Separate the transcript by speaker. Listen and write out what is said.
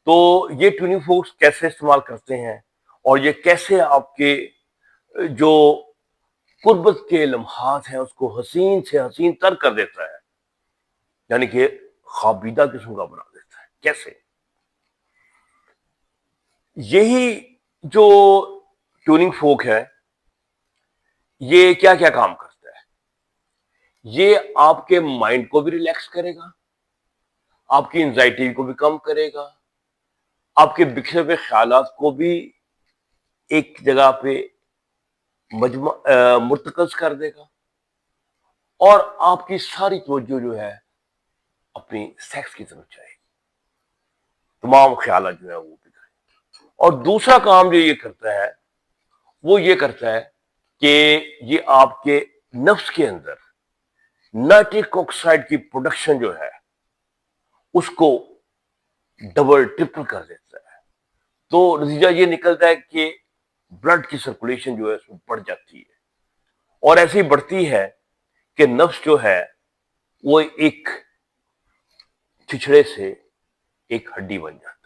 Speaker 1: تو یہ tuning forex کیسے استعمال کرتے ہیں اور یہ کیسے آپ کے جو قربت کے لمحات ہیں اس کو حسین سے حسین تر کر دیتا ہے، یعنی کہ خوابیدہ قسم کا بنا دیتا ہے. کیسے؟ یہی جو ٹیوننگ فورک ہے یہ کیا کیا کام کرتا ہے؟ یہ آپ کے مائنڈ کو بھی ریلیکس کرے گا، آپ کی انزائٹی کو بھی کم کرے گا، آپ کے بکھرے ہوئے خیالات کو بھی ایک جگہ پہ مرتکز کر دے گا، اور آپ کی ساری توجہ جو ہے اپنی سیکس کی طرف جائے گی، تمام خیالات جو ہے وہ بھی کریں گے. اور دوسرا کام جو یہ کرتا ہے وہ یہ کرتا ہے کہ یہ آپ کے نفس کے اندر نائٹرک آکسائڈ کی پروڈکشن جو ہے اس کو ڈبل ٹرپل کر دیتا ہے. تو نتیجہ یہ نکلتا ہے کہ بلڈ کی سرکولیشن جو ہے اس میں بڑھ جاتی ہے، اور ایسی بڑھتی ہے کہ نفس جو ہے وہ ایک چھچڑے سے ایک ہڈی بن جاتی ہے.